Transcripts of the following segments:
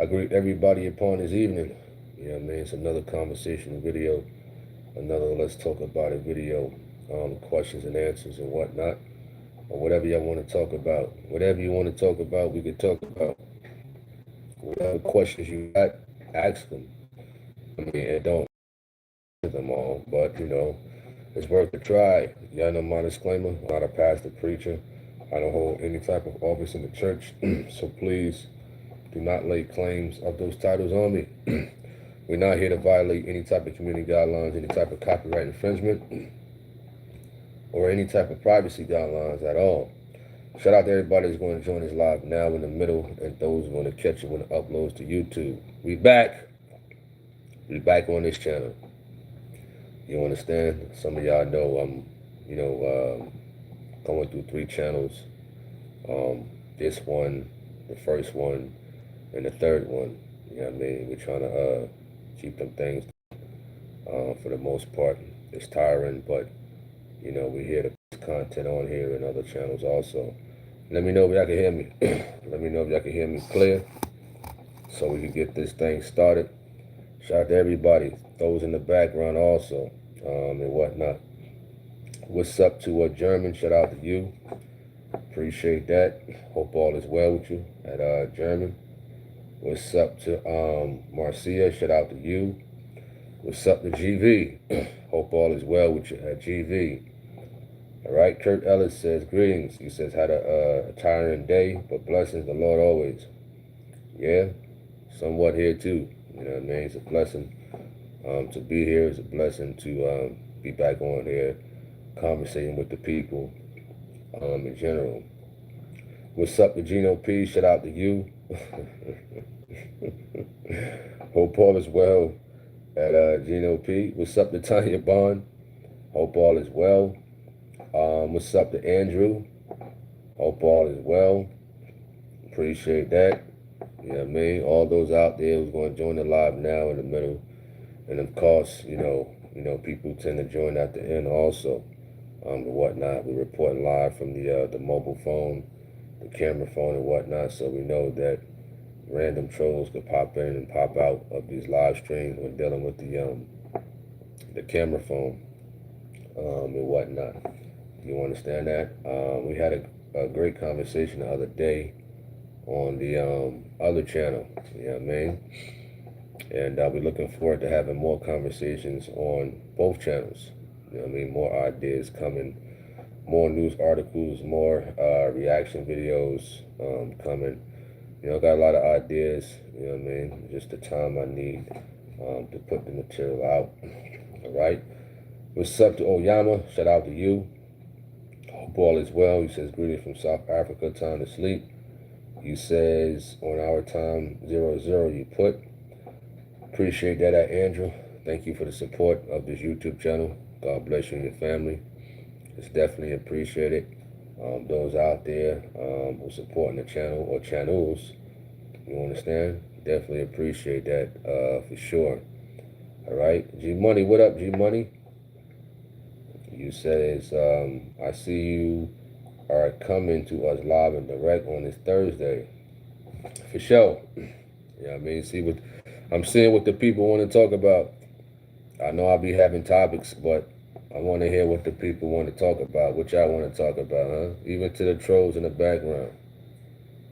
I greet everybody upon this evening. You know what I mean? It's another conversation video, another Let's Talk About It video, questions and answers and whatnot, or whatever y'all want to talk about. Whatever you want to talk about, we could talk about. Whatever questions you got, ask them. I mean, it don't answer them all, but it's worth a try. Y'all know my disclaimer. I'm not a pastor, preacher. I don't hold any type of office in the church, so please do not lay claims of those titles on me. We're not here to violate any type of community guidelines, any type of copyright infringement, or any type of privacy guidelines at all. Shout out to everybody that's going to join us live now in the middle, and those who are going to catch it when it uploads to YouTube. We back. We back on this channel. You understand? Some of y'all know I'm, going through 3 channels. This one, the first one, and the third one. You know what I mean? We're trying to keep them things for the most part. It's tiring, but we're here to put content on here and other channels also. Let me know if y'all can hear me. Let me know if y'all can hear me clear, so we can get this thing started. Shout out to everybody, those in the background also, and whatnot. What's up to German? Shout out to you. Appreciate that. Hope all is well with you at German. What's up to Marcia? Shout out to you. What's up to GV? Hope all is well with you at GV. All right, Kurt Ellis says, greetings. He says, had a tiring day, but blessings the Lord always. Yeah, somewhat here too. You know what I mean? It's a blessing to be here. It's a blessing to be back on here, conversating with the people in general. What's up to Gino P? Shout out to you. Hope all is well at Gino P. What's up to Tanya Bond? Hope all is well. What's up to Andrew? Hope all is well. Appreciate that. You know what I mean? All those out there who's going to join the live now in the middle. And of course, people tend to join at the end also. And whatnot. We're reporting live from the mobile phone, the camera phone and whatnot, so we know that random trolls could pop in and pop out of these live streams when dealing with the camera phone and whatnot. You understand that? We had a great conversation the other day on the other channel. You know what I mean? And we're looking forward to having more conversations on both channels. You know what I mean? More ideas coming, more news articles, more reaction videos coming. Got a lot of ideas. You know what I mean? Just the time I need to put the material out. All right. What's up to Oyama? Shout out to you. Hope all is well. He says, greetings from South Africa, time to sleep. You says, on our time, 00, you put. Appreciate that, Andrew. Thank you for the support of this YouTube channel. God bless you and your family. It's definitely appreciated. Those out there who are supporting the channel or channels, you understand? Definitely appreciate that for sure. All right. G Money, what up, G Money? You says, I see you are coming to us live and direct on this Thursday. For sure. Yeah, I mean, I'm seeing what the people want to talk about. I know I'll be having topics, but I want to hear what the people want to talk about, what y'all want to talk about, huh? Even to the trolls in the background.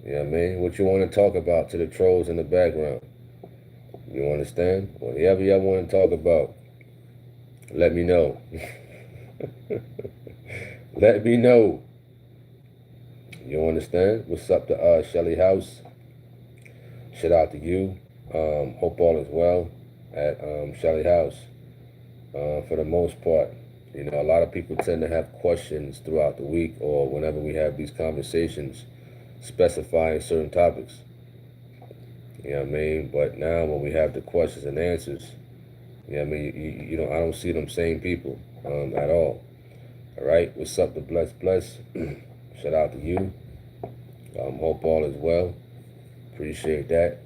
You know what I mean? What you want to talk about to the trolls in the background. You understand? Whatever y'all want to talk about, let me know. Let me know. You understand? What's up to Shelly House? Shout out to you. Hope all is well at Shelly House. For the most part, a lot of people tend to have questions throughout the week or whenever we have these conversations specifying certain topics. You know what I mean? But now when we have the questions and answers, you know what I mean? I don't see them same people at all. All right? What's up to Bless? Shout out to you. Hope all is well. Appreciate that.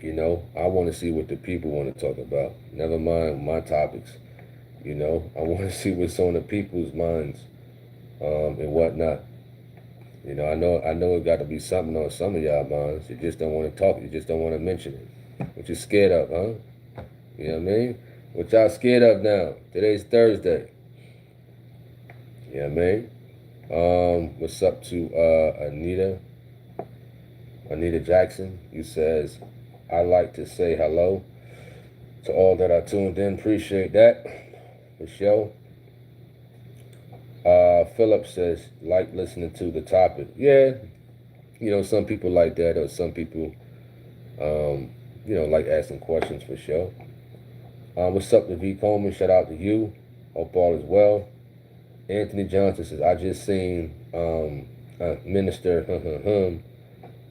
I want to see what the people want to talk about. Never mind my topics. I want to see what's on the people's minds and whatnot. You know, I know it got to be something on some of y'all minds. You just don't want to talk. You just don't want to mention it. What you scared of, huh? You know what I mean? What y'all scared of now? Today's Thursday. You know what I mean? What's up to Anita Jackson? You says, I like to say hello to all that are tuned in. Appreciate that. For sure. Philip says, like listening to the topic. Yeah, you know, some people like that, or some people, you know, like asking questions for sure. What's up to V. Coleman? Shout out to you. Hope all is well. Anthony Johnson says, I just seen Minister,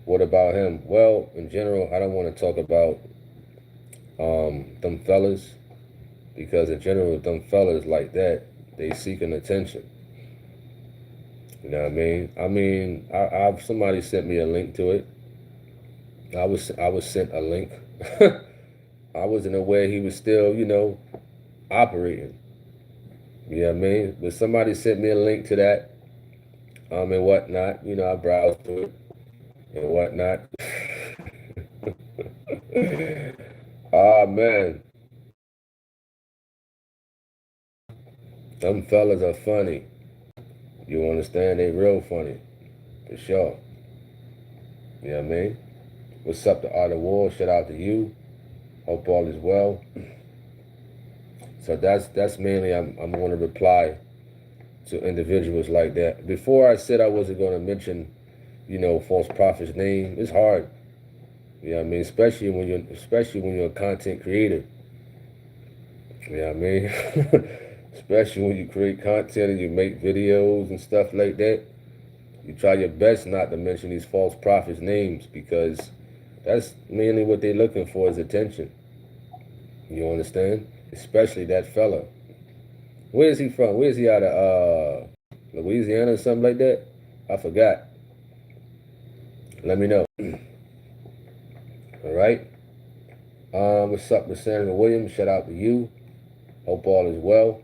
what about him? Well, in general, I don't want to talk about them fellas, because in general, them fellas like that, they seeking attention. You know what I mean? I've somebody sent me a link to it. I was sent a link. I wasn't aware he was still, you know, operating. You know what I mean? But somebody sent me a link to that, and whatnot. You know, I browsed through it and whatnot. Ah, man. Them fellas are funny. You understand? They real funny. For sure. You know what I mean? What's up to Art of War? Shout out to you. Hope all is well. So that's mainly I'm going to reply to individuals like that. Before I said I wasn't going to mention, you know, false prophet's name. It's hard. You know what I mean? Especially when you're a content creator. You know what I mean? Especially when you create content and you make videos and stuff like that. You try your best not to mention these false prophets' names, because that's mainly what they're looking for, is attention. You understand? Especially that fella. Where is he from? Where is he out of? Louisiana or something like that? I forgot. Let me know. All right. What's up with Samuel Williams? Shout out to you. Hope all is well.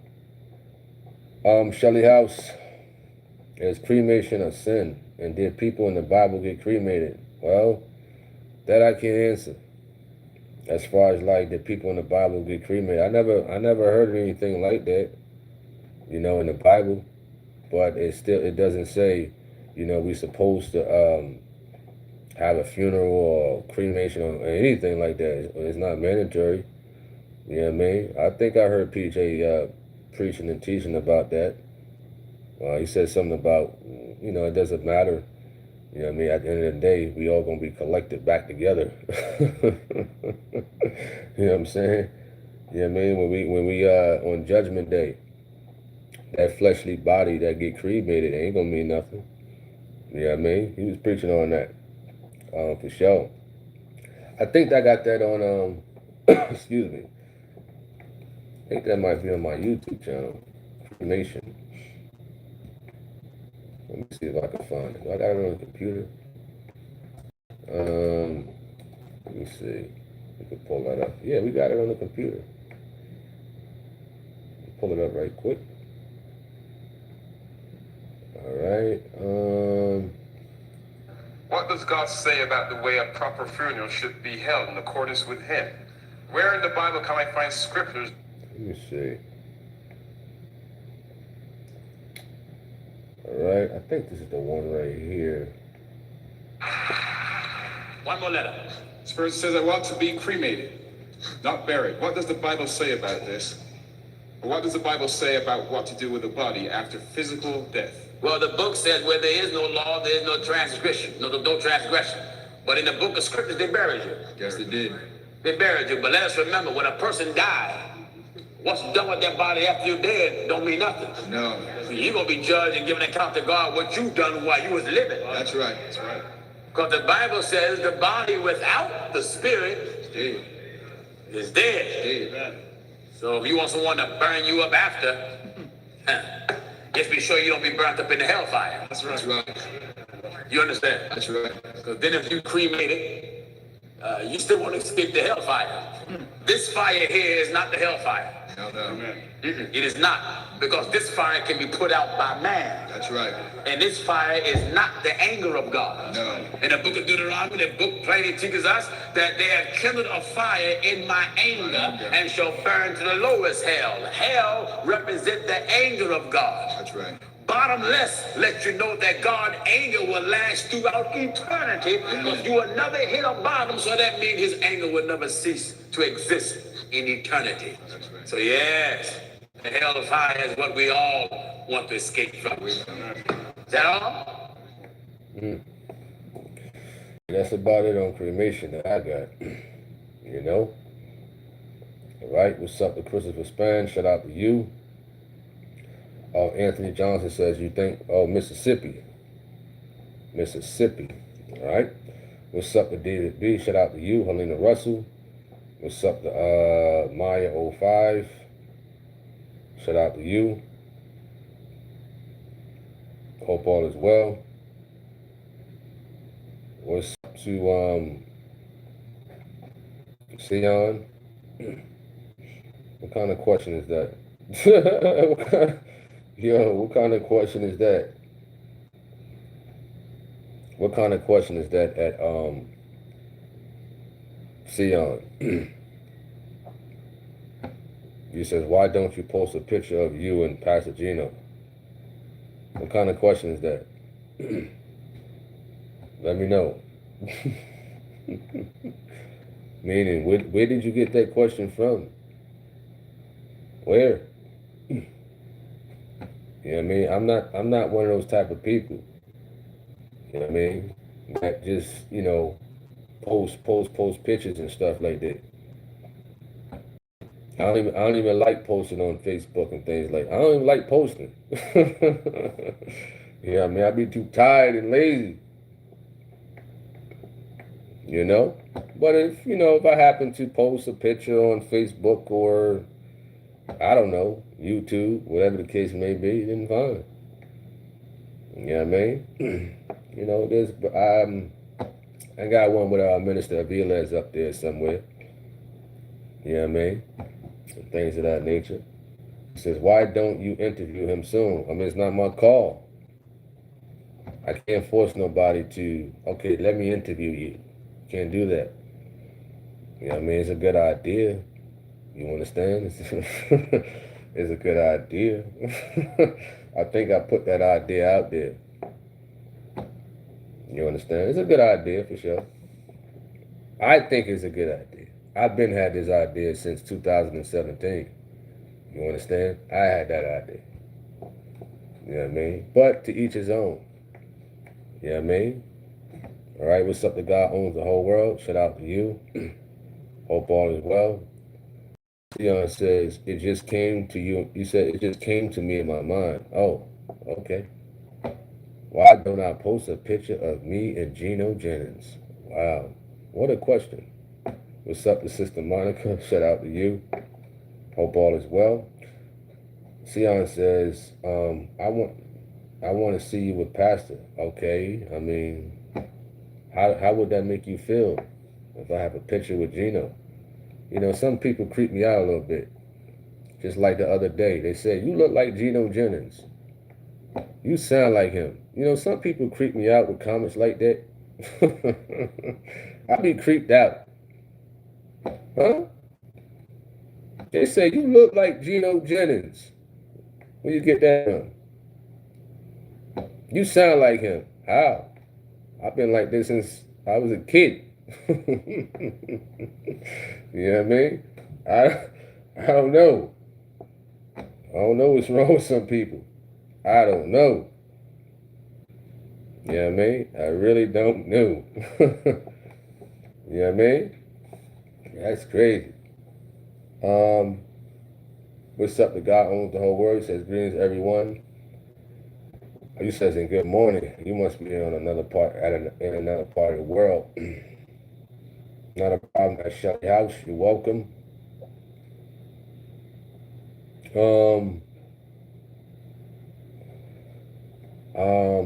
Shelly House. Is cremation a sin? And did people in the Bible get cremated? Well, that I can't answer. As far as like, did people in the Bible get cremated? I never heard of anything like that, you know, in the Bible. But it doesn't say, you know, we supposed to have a funeral or cremation or anything like that. It's not mandatory. You know what I mean? I think I heard PJ preaching and teaching about that. He said something about, you know, it doesn't matter. You know what I mean? At the end of the day, we all going to be collected back together. You know what I'm saying? You know what I mean? When we on Judgment Day, that fleshly body that get cremated ain't going to mean nothing. You know what I mean? He was preaching on that, for sure. I think I got that on, excuse me. I think that might be on my YouTube channel, Cremation. Let me see if I can find it. I got it on the computer. Let me see. We can pull that up. Yeah, we got it on the computer. Pull it up right quick. All right. What does God say about the way a proper funeral should be held in accordance with Him? Where in the Bible can I find scriptures? Let me see. All right. I think this is the one right here. One more letter. This verse says, I want to be cremated, not buried. What does the Bible say about this? What does the Bible say about what to do with the body after physical death? Well, the book says where there is no law, there is no transgression. No transgression. But in the book of scriptures, they buried you. Yes, they did. They buried you. But let us remember, when a person dies, what's done with their body after you're dead don't mean nothing. No. You're going to be judged and given account to God what you done while you was living. That's right. That's right. Because the Bible says the body without the spirit is dead. Dead. So if you want someone to burn you up after, just be sure you don't be burnt up in the hellfire. That's right. That's right. You understand? That's right. Because then if you cremated, you still want to escape the hellfire. This fire here is not the hellfire. No. It is not. because this fire can be put out by man. That's right. And this fire is not the anger of God. No. In the book of Deuteronomy, the book plainly teaches us that they have kindled a fire in my anger and shall burn to the lowest hell. Hell represents the anger of God. That's right. Bottomless lets you know that God's anger will last throughout eternity because you will never hit a bottom, so that means his anger will never cease to exist in eternity. That's right. So yes, the hell fire is what we all want to escape from. Is that all? That's about it on cremation that I got. You know? All right, what's up to Christopher Span? Shout out to you. Anthony Johnson says, you think, Mississippi. All right. What's up to David B? Shout out to you. Helena Russell. What's up to Maya 05? Shout out to you. Hope all is well. What's up to Sion? What kind of question is that? What kind of question is that? What kind of question is that at Sion? He says, why don't you post a picture of you and Pastor Gino? What kind of question is that? Let me know. Meaning, where did you get that question from? Where? You know what I mean? I'm not one of those type of people. You know what I mean? That just, post pictures and stuff like that. I don't even like posting on Facebook and things like. I don't even like posting. Yeah, I mean, I be too tired and lazy. You know? But if I happen to post a picture on Facebook or I don't know, YouTube, whatever the case may be, then fine. You know what I mean? I got one with our Minister Aviles up there somewhere. You know what I mean? And things of that nature. He says, why don't you interview him soon? I mean, it's not my call. I can't force nobody to, okay, let me interview you. Can't do that. You know what I mean? It's a good idea. You understand? It's a good idea. I think I put that idea out there. You understand? It's a good idea for sure. I think it's a good idea. I've been had this idea since 2017. You understand? I had that idea. You know what I mean? But to each his own. You know what I mean? All right, what's up to God owns the whole world? Shout out to you. Hope all is well. Dion says, it just came to you. You said, it just came to me in my mind. Oh, okay. Why don't I post a picture of me and Gino Jennings? Wow. What a question. What's up to Sister Monica? Shout out to you. Hope all is well. Sion says, I want to see you with Pastor. Okay. I mean, how would that make you feel if I have a picture with Gino? Some people creep me out a little bit. Just like the other day, they said, you look like Gino Jennings. You sound like him. Some people creep me out with comments like that. I be creeped out. Huh? They say, you look like Gino Jennings. Where you get that from? You sound like him. How? I've been like this since I was a kid. You know what I mean? I don't know. I don't know what's wrong with some people. I don't know. You know what I mean? I really don't know. You know what I mean? That's crazy. What's up to God owns the whole world? He says, greetings everyone. You says in good morning. You must be on another part in another part of the world. Not a problem at Shelly House. You're welcome.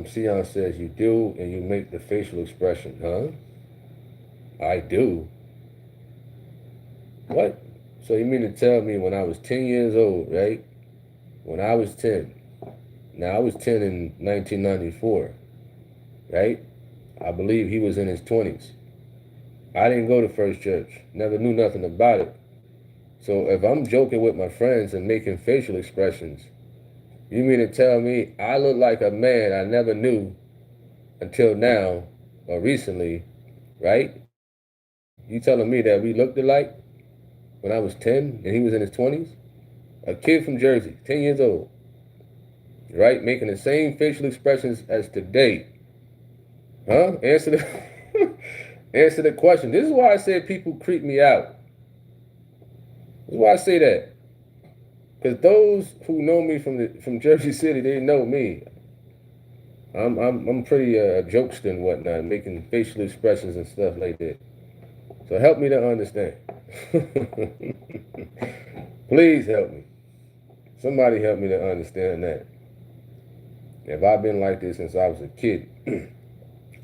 Sion says you do and you make the facial expression, huh? I do. What? So you mean to tell me when I was 10 years old, right? when I was 10. Now, I was 10 in 1994, right? I believe he was in his 20s. I didn't go to First Church. Never knew nothing about it. So if I'm joking with my friends and making facial expressions, you mean to tell me I look like a man I never knew until now or recently, right? You telling me that we looked alike when I was 10 and he was in his 20s? A kid from Jersey, 10 years old, right? Making the same facial expressions as today. Huh? Answer the question. This is why I said people creep me out. This is why I say that. Because those who know me from Jersey City, they know me. I'm pretty jokester and whatnot, making facial expressions and stuff like that. So help me to understand. Please help me. Somebody help me to understand that. If I've been like this since I was a kid,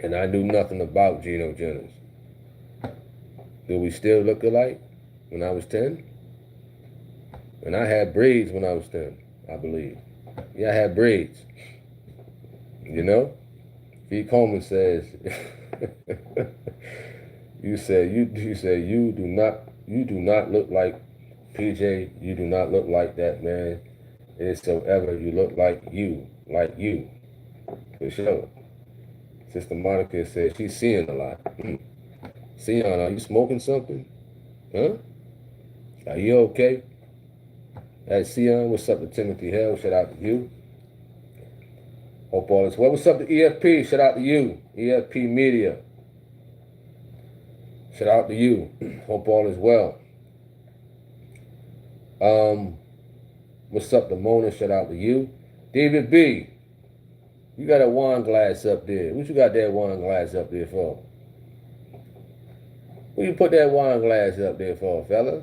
and I knew nothing about Geno Jennings, do we still look alike when I was 10? And I had braids when I was 10, I believe. Yeah, I had braids. You know? V. Coleman says, you do not look like PJ, you do not look like that man. It is so ever you look like you. For sure. Sister Monica says she's seeing a lot. Sion, are you smoking something? Huh? Are you okay? Hey, Sion, what's up to Timothy Hill? Shout out to you. Hope all is well. What's up to EFP? Shout out to you. EFP Media. Shout out to you. Hope all is well. What's up to Mona? Shout out to you. David B. You got a wine glass up there. What you got that wine glass up there for? What you put that wine glass up there for, fella?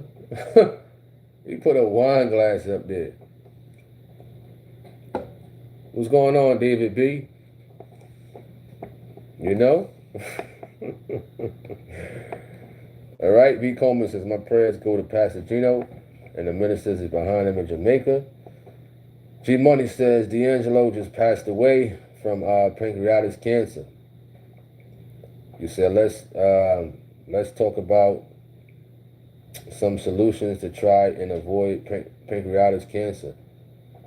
You put a wine glass up there. What's going on, David B? You know? All right, V. Coleman says, my prayers go to Pastor Geno and the ministers is behind him in Jamaica. G Money says, D'Angelo just passed away from pancreatic cancer. You said, let's talk about some solutions to try and avoid pancreatic cancer.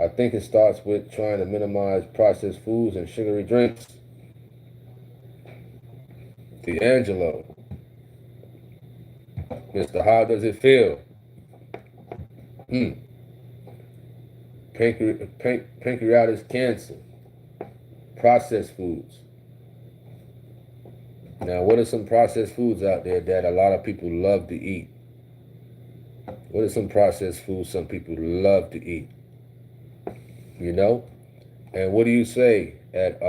I think it starts with trying to minimize processed foods and sugary drinks. D'Angelo. Mr. How does it feel? Pancreatic cancer. Processed foods. Now, what are some processed foods out there that a lot of people love to eat? What are some processed foods some people love to eat? You know? And what do you say at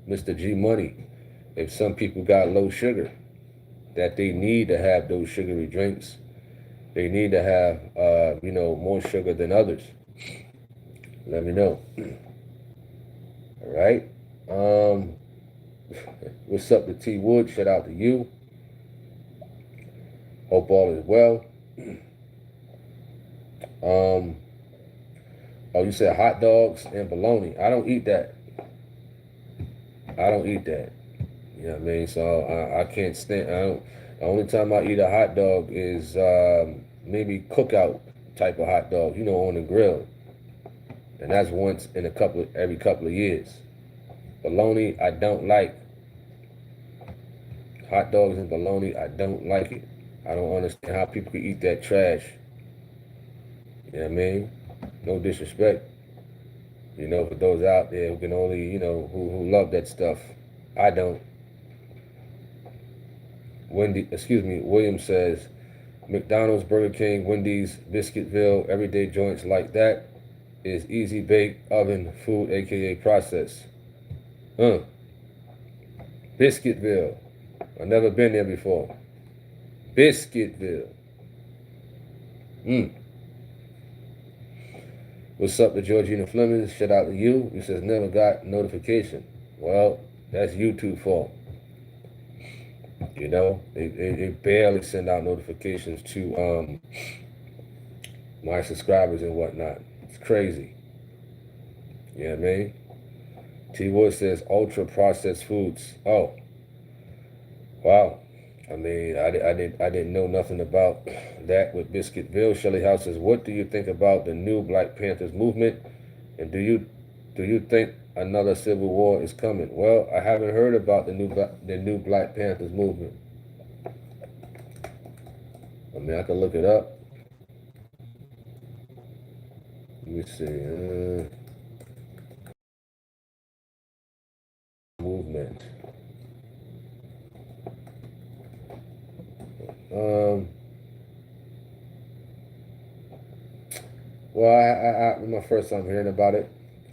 Mr. G Money if some people got low sugar, that they need to have those sugary drinks? They need to have, more sugar than others. Let me know. All right. What's up to T Wood? Shout out to you. Hope all is well. You said hot dogs and bologna. I don't eat that. You know what I mean? So I can't stand. The only time I eat a hot dog is maybe cookout type of hot dog, on the grill, and that's once in every couple of years. Bologna, I don't like. Hot dogs and bologna, I don't like it. I don't understand how people can eat that trash. You know what I mean? No disrespect. For those out there who can only, who love that stuff. I don't. William says, McDonald's, Burger King, Wendy's, Biscuitville, everyday joints like that is easy bake oven food, aka processed. Biscuitville. I've never been there before. Biscuitville. What's up to Georgina Fleming? Shout out to you. He says, never got notification. Well, that's YouTube fault. They barely send out notifications to my subscribers and whatnot. It's crazy. You know what I mean? T Wood says ultra processed foods. Oh, wow. I mean, I didn't know nothing about that with Biscuitville. Shelly House says, what do you think about the new Black Panthers movement? And do you think another civil war is coming? Well, I haven't heard about the new Black Panthers movement. I mean, I can look it up. Let me see. Movement. Well, my first time hearing about it,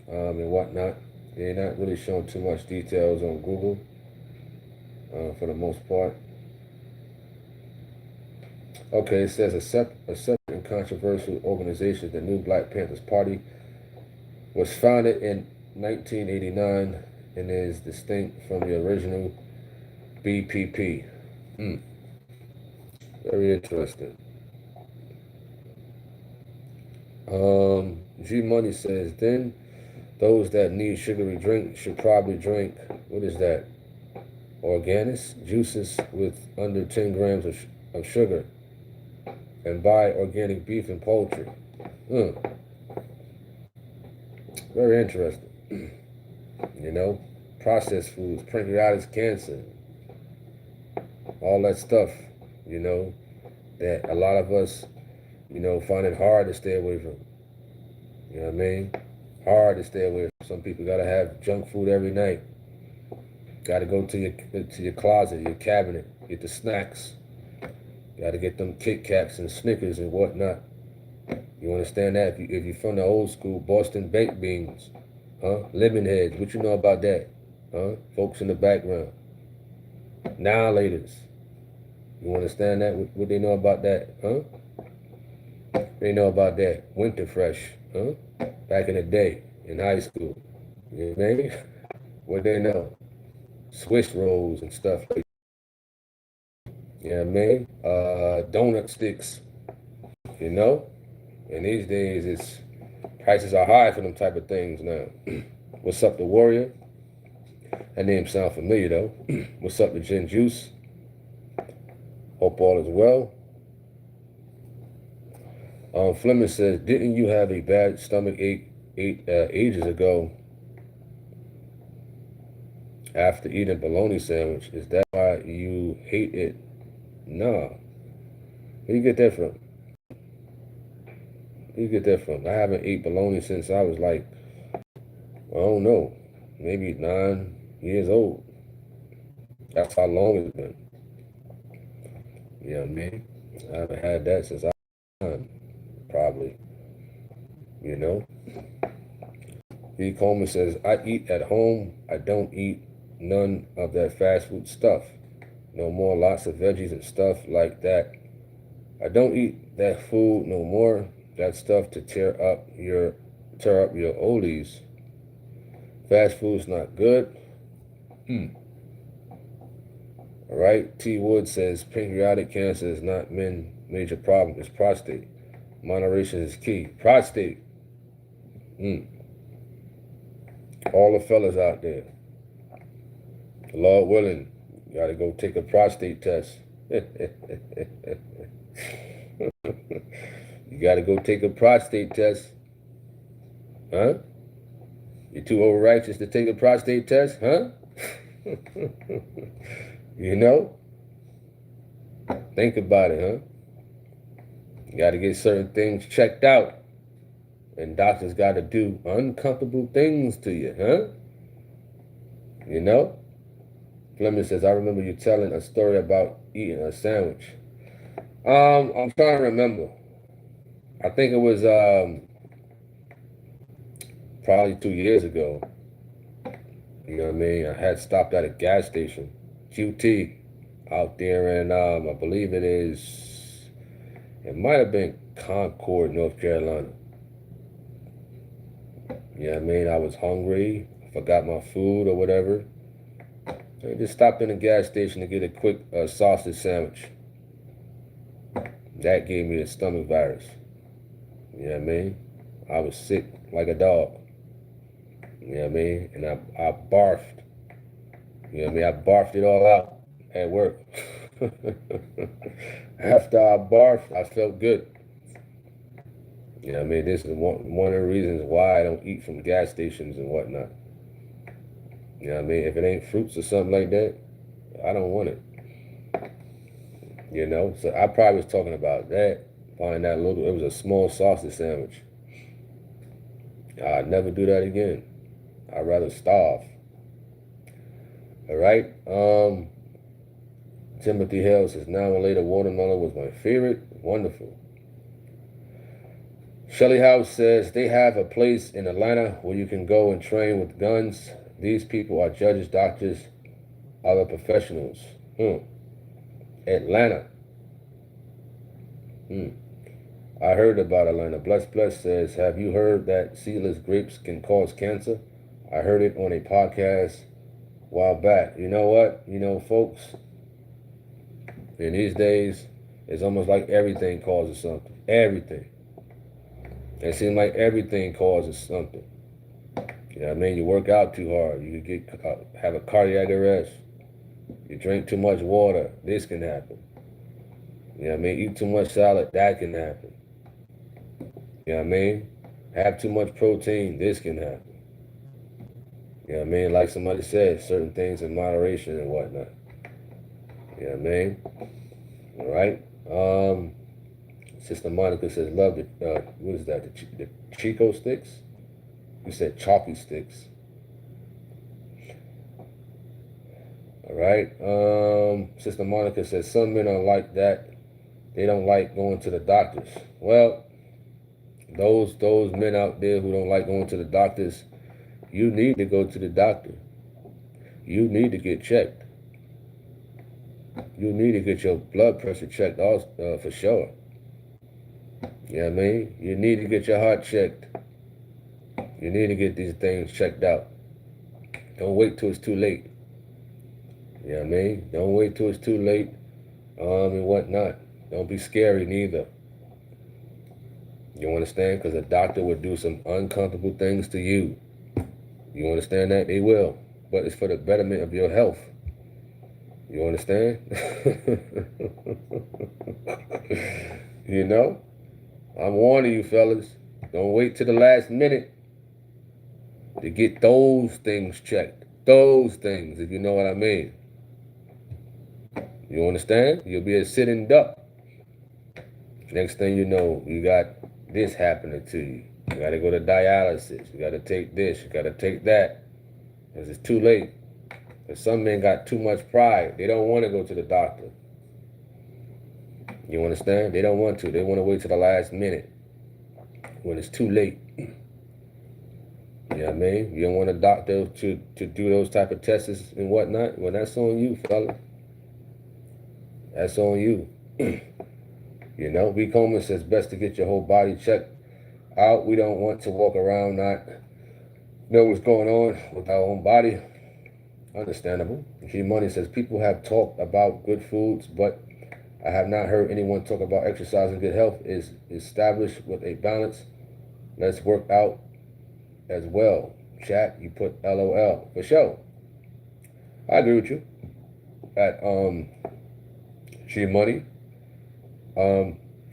and whatnot. They're not really showing too much details on Google, for the most part. Okay, it says a separate and controversial organization, the New Black Panthers Party, was founded in 1989 and is distinct from the original BPP. Very interesting. G Money says, then those that need sugary drink should probably drink, what is that? Organics, juices with under 10 grams of sugar, and buy organic beef and poultry. Very interesting. You know, processed foods, pancreatic cancer, all that stuff, you know, that a lot of us, you know, find it hard to stay away from. You know what I mean? Hard to stay away from. Some people gotta have junk food every night. Gotta go to your closet, your cabinet, get the snacks. Gotta get them Kit Kats and Snickers and whatnot. You understand that? If you're from the old school, Boston baked beans, huh? Lemon heads, what you know about that? Huh? Folks in the background. Now-laters. You understand that? What they know about that? Huh? They know about that. Winter Fresh. Huh? Back in the day, in high school. You know what I mean? What they know? Swiss rolls and stuff like that. You know what I mean? Donut sticks. You know? And these days, it's prices are high for them type of things now. What's up, the Warrior? That name sound familiar, though. What's up, the Gin Juice? Hope all is well. Fleming says, didn't you have a bad stomach ache ages ago after eating a bologna sandwich? Is that why you hate it? Nah. Where you get that from? Where you get that from? I haven't ate bologna since I was like, I don't know, maybe 9 years old. That's how long it's been. You know what I mean? I haven't had that since I was 9, probably. You know? V. Coleman says, I eat at home. I don't eat none of that fast food stuff. No more lots of veggies and stuff like that. I don't eat that food no more. That stuff to tear up your oldies. Fast food's not good. All right. T. Wood says pancreatic cancer is not men's major problem. It's prostate. Moderation is key. Prostate. All the fellas out there, Lord willing, you gotta go take a prostate test. You gotta go take a prostate test. Huh? You're too overrighteous to take a prostate test, huh? You know? Think about it, huh? You gotta get certain things checked out. And doctors gotta do uncomfortable things to you, huh? You know? Fleming says, I remember you telling a story about eating a sandwich. I'm trying to remember. I think it was probably 2 years ago. You know what I mean? I had stopped at a gas station, QT, out there in, I believe it might have been Concord, North Carolina. You know what I mean? I was hungry, forgot my food or whatever. I just stopped in a gas station to get a quick sausage sandwich. That gave me a stomach virus. You know what I mean? I was sick like a dog. You know what I mean? And I barfed. You know what I mean? I barfed it all out at work. After I barfed, I felt good. You know what I mean? This is one of the reasons why I don't eat from gas stations and whatnot. You know what I mean? If it ain't fruits or something like that, I don't want it. You know? So I probably was talking about that. Find that little, it was a small sausage sandwich. I'd never do that again. I'd rather starve. All right? Timothy Hale says, now and later, watermelon was my favorite. Wonderful. Shelly House says, they have a place in Atlanta where you can go and train with guns. These people are judges, doctors, other professionals. Atlanta. I heard about Atlanta. Bless says, have you heard that seedless grapes can cause cancer? I heard it on a podcast a while back. You know what? You know, folks, in these days, it's almost like everything causes something. Everything. It seems like everything causes something. You know what I mean? You work out too hard. You could get have a cardiac arrest. You drink too much water. This can happen. You know what I mean? Eat too much salad. That can happen. You know what I mean? Have too much protein. This can happen. You know what I mean? Like somebody said, certain things in moderation and whatnot. You know what I mean? All right. Sister Monica says, love the, what is that? The Chico sticks? You said chalky sticks. All right. Sister Monica says, some men are like that. They don't like going to the doctors. Well, those men out there who don't like going to the doctors, you need to go to the doctor. You need to get checked. You need to get your blood pressure checked also, for sure. You know what I mean? You need to get your heart checked. You need to get these things checked out. Don't wait till it's too late. You know what I mean? Don't wait till it's too late, and whatnot. Don't be scary neither. You understand? Because a doctor would do some uncomfortable things to you. You understand that? They will. But it's for the betterment of your health. You understand? You know? I'm warning you, fellas. Don't wait till the last minute to get those things checked. Those things, if you know what I mean. You understand? You'll be a sitting duck. Next thing you know, you got this happening to you. You got to go to dialysis. You got to take this. You got to take that. Because it's too late. Because some men got too much pride. They don't want to go to the doctor. You understand? They don't want to. They want to wait till the last minute when it's too late. You know what I mean? You don't want a doctor to do those type of tests and whatnot. Well, that's on you, fella. That's on you. You know, B. Coleman says best to get your whole body checked out. We don't want to walk around not know what's going on with our own body. Understandable. G. Money says people have talked about good foods, but I have not heard anyone talk about exercise and good health is established with a balance. Let's work out as well. Chat, you put LOL. For sure. I agree with you. At G Money.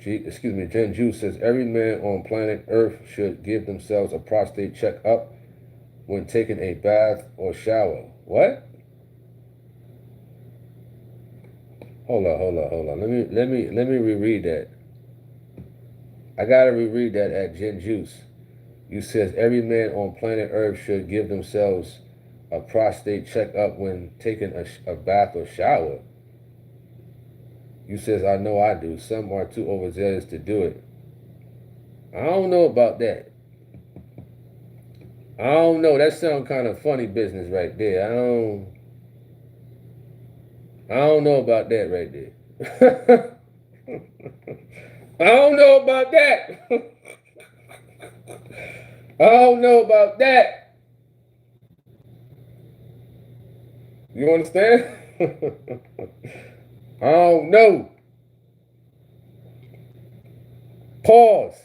Jen Ju says every man on planet Earth should give themselves a prostate checkup when taking a bath or shower. What? Hold on. Let me reread that. I gotta reread that at Jen Juice. You says every man on planet Earth should give themselves a prostate checkup when taking a bath or shower. You says, I know I do. Some are too overzealous to do it. I don't know about that. I don't know. That sounds kind of funny business right there. I don't know about that right there. I don't know about that. I don't know about that. You understand? I don't know. Pause.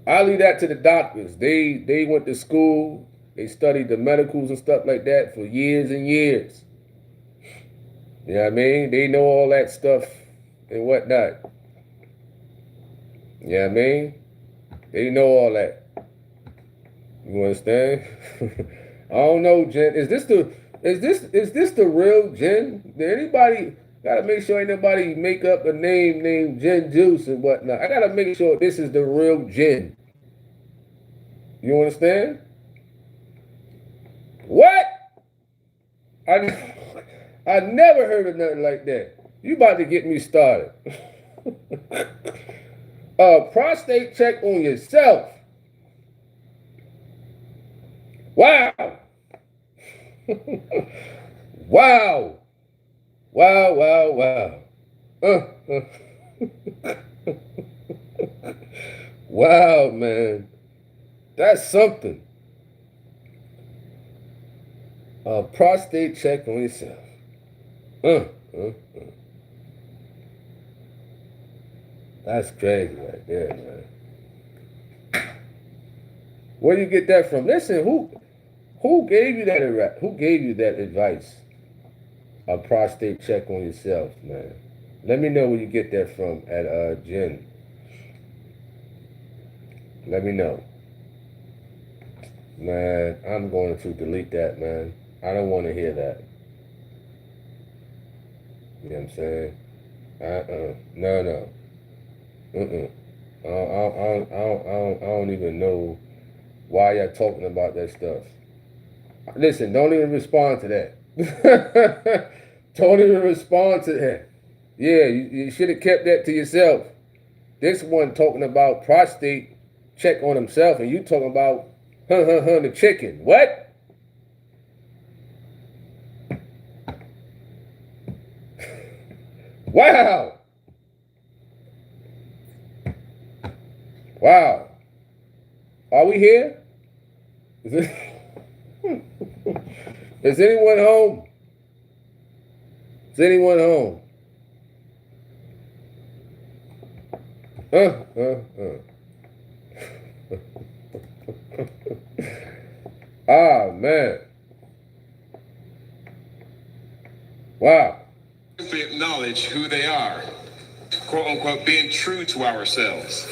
I leave that to the doctors. They went to school. They studied the medicals and stuff like that for years and years. You know what I mean? They know all that stuff and whatnot. You know what I mean? They know all that. You understand? I don't know, Jen. Is this the real Jen? Did anybody gotta make sure ain't nobody make up a name named Jen Juice and whatnot? I gotta make sure this is the real Jen. You understand? What? I never heard of nothing like that. You about to get me started. Prostate check on yourself. Wow. Wow. Wow, wow, wow. Wow, man. That's something. Prostate check on yourself. That's crazy right there, man. Where do you get that from? Listen, who gave you that? Who gave you that advice? A prostate check on yourself, man. Let me know where you get that from at Jen. Let me know. Man, I'm going to delete that, man. I don't want to hear that. You know what I'm saying? No. I don't even know why y'all talking about that stuff. Listen, don't even respond to that. Don't even respond to that. Yeah, you should have kept that to yourself. This one talking about prostate check on himself, and you talking about the chicken. What? Wow. Wow. Are we here? Is anyone home? Is anyone home? Ah, man. Wow. Simply acknowledge who they are, quote unquote, being true to ourselves,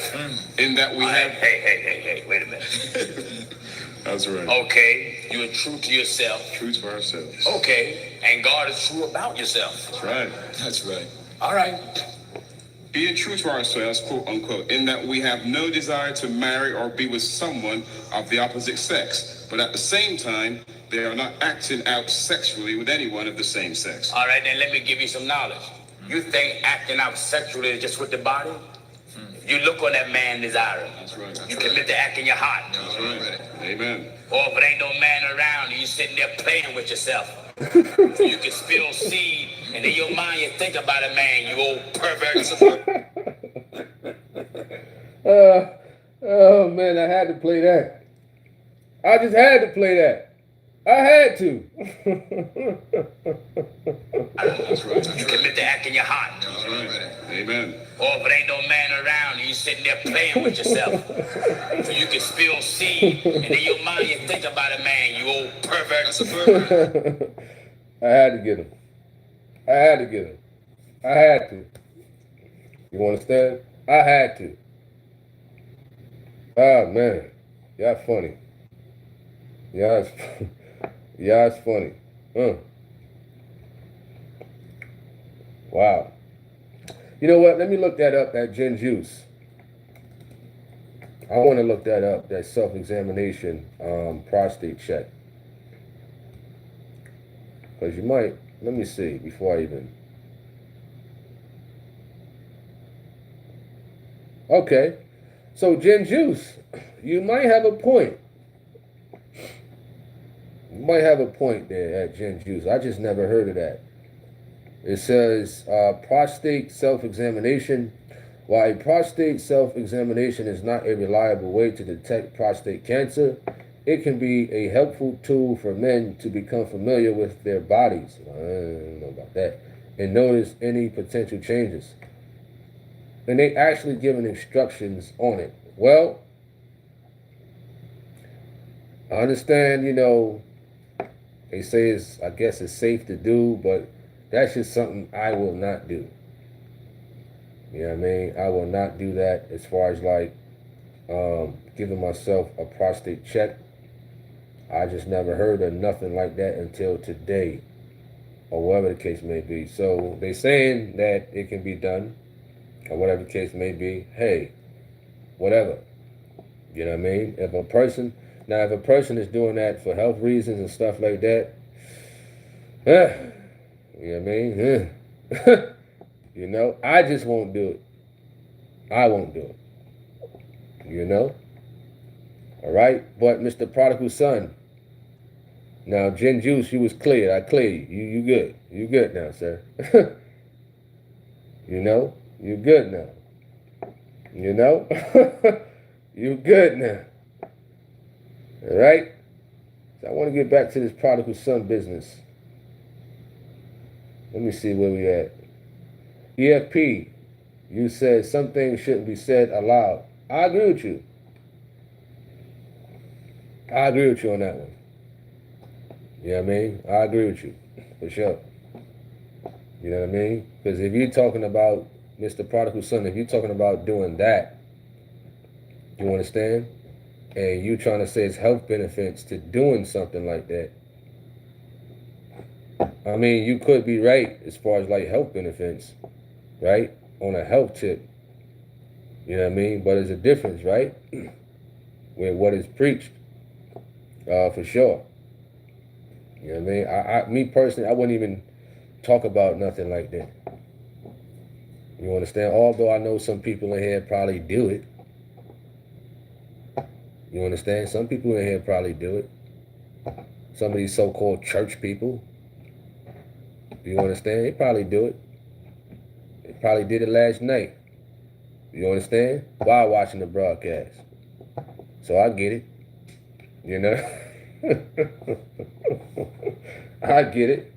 in that we have. Hey, wait a minute. That's right. Okay, you're true to yourself. True to ourselves. Okay, and God is true about yourself. That's right. That's right. All right. Being true to ourselves, quote unquote, in that we have no desire to marry or be with someone of the opposite sex, but at the same time, they are not acting out sexually with anyone of the same sex. All right, then let me give you some knowledge. You think acting out sexually is just with the body? You look on that man desiring. That's right. You commit to act in your heart. That's right. Amen. Or if it ain't no man around, you sitting there playing with yourself. You can spill seed, and in your mind you think about a man, you old pervert. Oh man, I had to play that. I just had to play that. I had to. That's right. You commit to act in your heart. That's right. Amen. Or if it ain't no man around, you sitting there playing with yourself. So you can spill seed, and in your mind you think about a man, you old pervert. That's a pervert. I had to get him. I had to. You understand? I had to. Ah, man. Y'all funny. Y'all's funny. Wow. You know what? Let me look that up, that Jen Juice. I want to look that up, that self-examination prostate check. Because you might, let me see, before I even. Okay. So Jen Juice, you might have a point. You might have a point there at Jen Juice. I just never heard of that. It says prostate self-examination. While a prostate self-examination is not a reliable way to detect prostate cancer, it can be a helpful tool for men to become familiar with their bodies. I don't know about that. and notice any potential changes. And they actually giving instructions on it. Well, I understand, they say I guess it's safe to do, but that's just something I will not do. You know what I mean? I will not do that as far as like giving myself a prostate check. I just never heard of nothing like that until today, or whatever the case may be. So they saying that it can be done, or whatever the case may be. Hey, whatever. You know what I mean? If a person is doing that for health reasons and stuff like that, you know what I mean? I just won't do it. I won't do it. All right? But Mr. Prodigal Son, now Gin Juice, you was cleared. I cleared you. You good. You good now, sir. You good now. You good now. All right? So I want to get back to this Prodigal Son business. Let me see where we at. EFP, you said some things shouldn't be said aloud. I agree with you. I agree with you on that one. You know what I mean? I agree with you, for sure. You know what I mean? Because if you're talking about Mr. Prodigal Son, if you're talking about doing that, you understand? And you trying to say it's health benefits to doing something like that. I mean, you could be right as far as like health benefits, right? On a health tip. You know what I mean? But there's a difference, right? With what is preached, for sure. You know what I mean? Me personally, I wouldn't even talk about nothing like that. You understand? Although I know some people in here probably do it. You understand? Some people in here probably do it. Some of these so-called church people. You understand? They probably do it. They probably did it last night. You understand? While watching the broadcast. So I get it. I get it.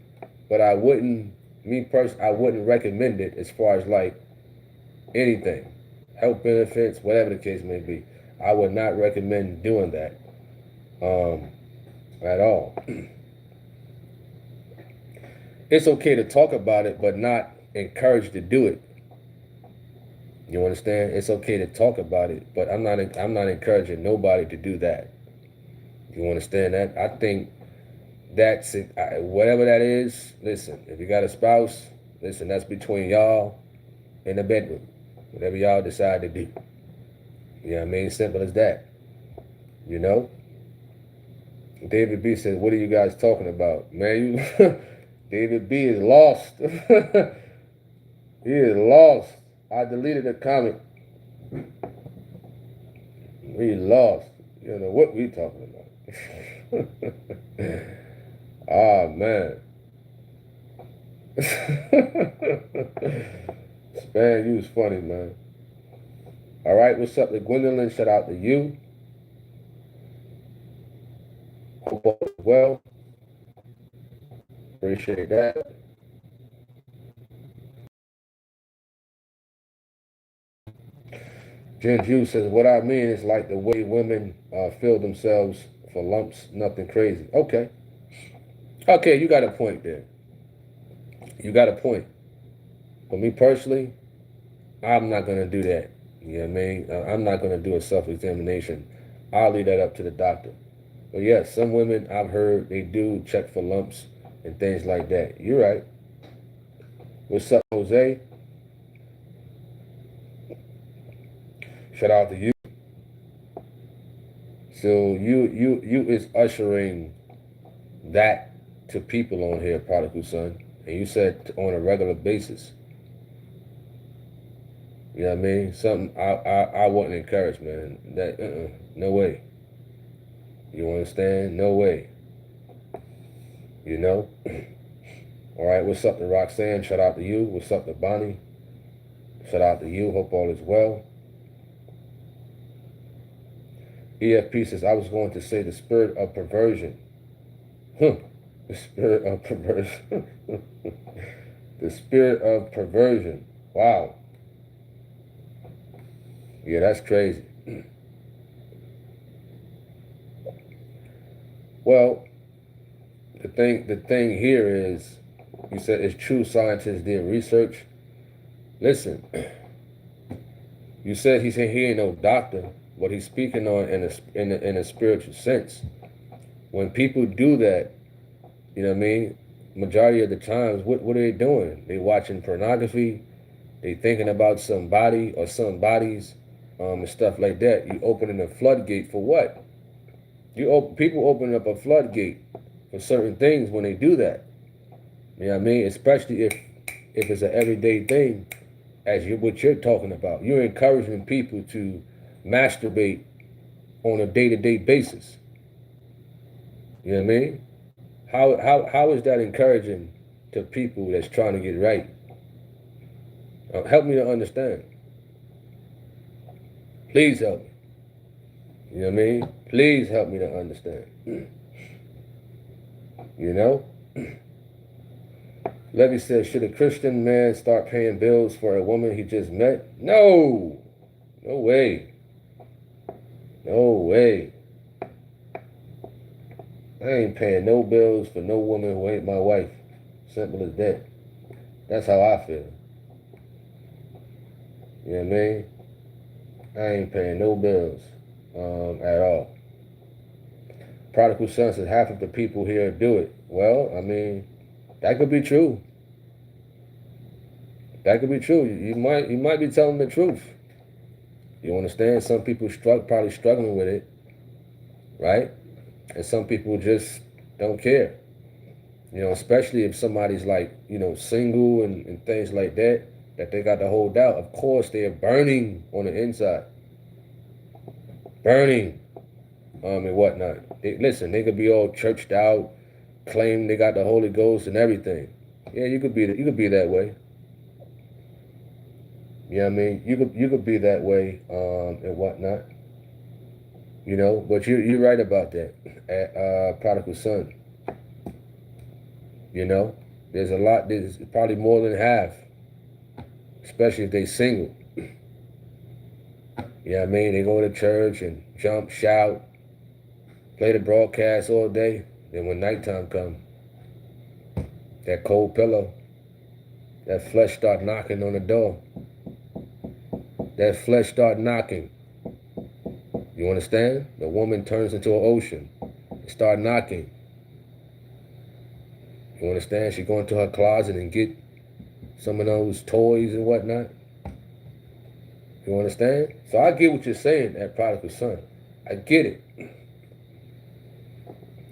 But I wouldn't, I wouldn't recommend it as far as like anything. Health benefits, whatever the case may be. I would not recommend doing that at all. It's okay to talk about it, but not encouraged to do it. You understand? It's okay to talk about it, but I'm not encouraging nobody to do that. You understand that? I think that's it. Whatever that is, listen, if you got a spouse, listen, that's between y'all in the bedroom. Whatever y'all decide to do. You know what I mean? Simple as that. David B says, what are you guys talking about? Man, David B is lost. He is lost. I deleted the comment. We lost. You don't know what we talking about. Ah, man. Span, you was funny, man. All right, what's up to Gwendolyn? Shout out to you. Hope all is well. Appreciate that. Jen Hughes says, what I mean is like the way women feel themselves for lumps, nothing crazy. Okay. Okay, you got a point there. You got a point. For me personally, I'm not going to do that. You know what I mean? I'm not going to do a self-examination. I'll leave that up to the doctor. But yes, some women I've heard they do check for lumps and things like that. You're right. What's up, Jose? Shout out to you. So you is ushering that to people on here, Prodigal Son. And you said on a regular basis. You know what I mean? Something I wouldn't encourage, man. That no way. You understand? No way. All right, what's up to Roxanne? Shout out to you. What's up to Bonnie? Shout out to you. Hope all is well. EFP says, I was going to say the spirit of perversion. The spirit of perversion. The The spirit of perversion. Wow. Yeah, that's crazy. Well, the thing here is, you said it's true scientists did research. Listen, you said he ain't no doctor, but he's speaking on in a spiritual sense. When people do that, you know what I mean? Majority of the times, what are they doing? They watching pornography. They thinking about somebody or some bodies, and stuff like that. You opening a floodgate for what? People opening up a floodgate for certain things when they do that. You know what I mean? Especially if it's an everyday thing, what you're talking about. You're encouraging people to masturbate on a day-to-day basis. You know what I mean? How is that encouraging to people that's trying to get right? Help me to understand. Please help me. You know what I mean? Please help me to understand. You know? Levy says, should a Christian man start paying bills for a woman he just met? No. No way. No way. I ain't paying no bills for no woman who ain't my wife. Simple as that. That's how I feel. You know what I mean? I ain't paying no bills at all. Prodigal son says half of the people here do it. Well, I mean, that could be true. That could be true. You might be telling the truth. You understand? Some people probably struggling with it, right? And some people just don't care. You know, especially if somebody's like, you know, single and things like that they got to hold out. Of course, they're burning on the inside. Burning. And whatnot. Listen, they could be all churched out, claim they got the Holy Ghost and everything. Yeah, you could be that way. You know what I mean? You could be that way, and whatnot. You know, but you're right about that. Prodigal son. You know, there's probably more than half, especially if they single. You know what I mean? They go to church and jump, shout, play the broadcast all day. Then when nighttime comes, that cold pillow, that flesh start knocking on the door. That flesh start knocking. You understand? The woman turns into an ocean. Start knocking. You understand? She go into her closet and get some of those toys and whatnot. You understand? So I get what you're saying, that prodigal son. I get it.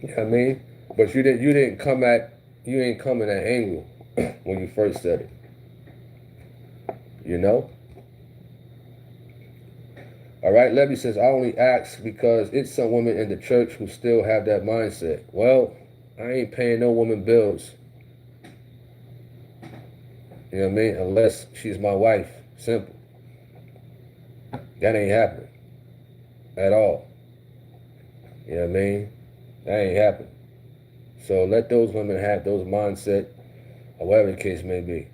You know what I mean? But you ain't come at that angle when you first said it. You know? All right, Levy says, I only ask because it's some women in the church who still have that mindset. Well, I ain't paying no woman bills. You know what I mean? Unless she's my wife. Simple. That ain't happening. At all. You know what I mean? That ain't happening. So let those women have those mindset, or whatever the case may be.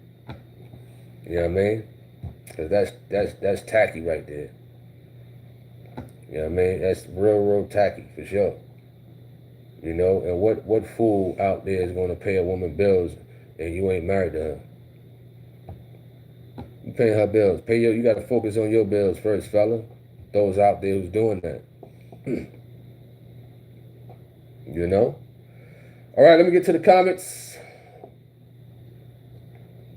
You know what I mean? Because that's tacky right there. You know what I mean? That's real tacky for sure. You know, and what fool out there is going to pay a woman bills and you ain't married to her? You paying her bills. You got to focus on your bills first, fella. Those out there who's doing that. You know? All right, let me get to the comments.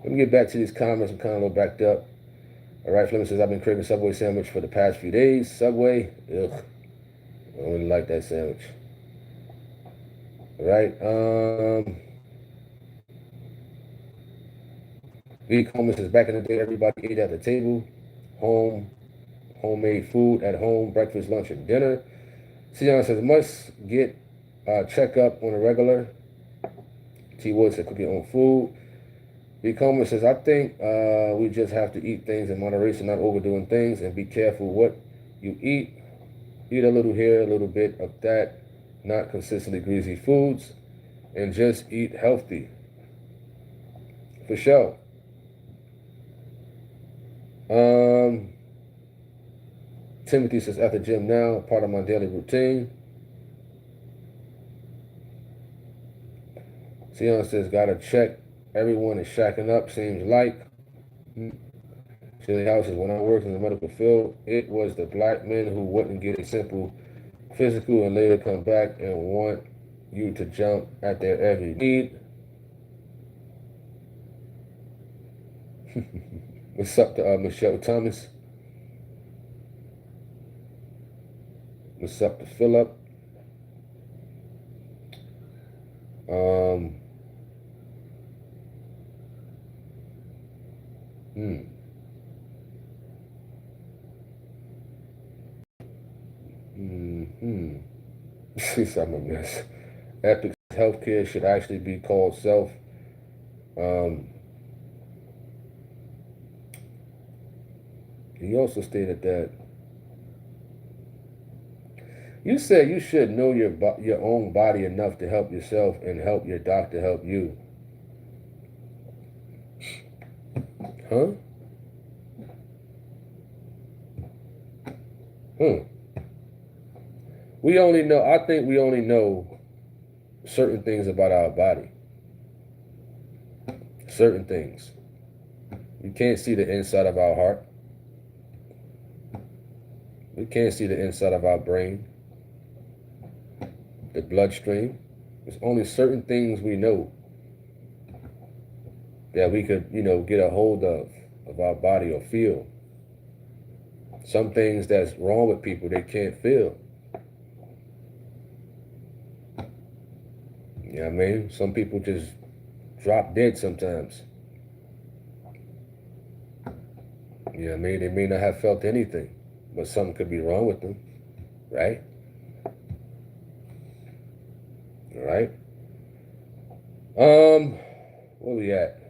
Let me get back to these comments. I'm kind of a little backed up. All right, Fleming says, I've been craving Subway sandwich for the past few days. Subway, ugh. I don't really like that sandwich. All right. V. Coleman says, back in the day, everybody ate at the table. Homemade food at home, breakfast, lunch, and dinner. Sion says, must get check up on a regular. T. Wood said, cook your own food. V. Coleman says, I think we just have to eat things in moderation, not overdoing things, and be careful what you eat. Eat a little here, a little bit of that, not consistently greasy foods, and just eat healthy. For sure. Timothy says, at the gym now, part of my daily routine. Sion says, gotta check. Everyone is shacking up, seems like. Chili House says, when I worked in the medical field, it was the black men who wouldn't get a simple physical and later come back and want you to jump at their every need. What's up to Michelle Thomas? What's up to Philip? I'm a mess. Epic healthcare should actually be called self. He also stated that you said you should know your own body enough to help yourself and help your doctor help you. Huh? We only know, I think we only know certain things about our body. Certain things. We can't see the inside of our heart. We can't see the inside of our brain. The bloodstream. There's only certain things we know that we could, get a hold of our body or feel. Some things that's wrong with people, they can't feel. You know what I mean? Some people just drop dead sometimes. You know what I mean? They may not have felt anything, but something could be wrong with them, right? All right. Where we at?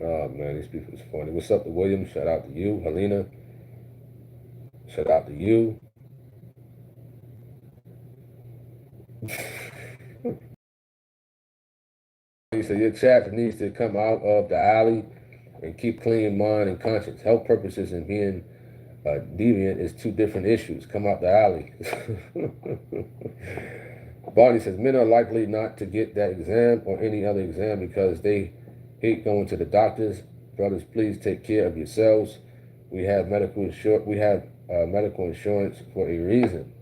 Oh man, these people is funny. What's up to William? Shout out to you. Helena. Shout out to you. He said your chapter needs to come out of the alley and keep clean mind and conscience. Health purposes and being deviant is two different issues. Come out the alley. Barney says men are likely not to get that exam or any other exam because they hate going to the doctors. Brothers, please take care of yourselves. We have medical insurance for a reason.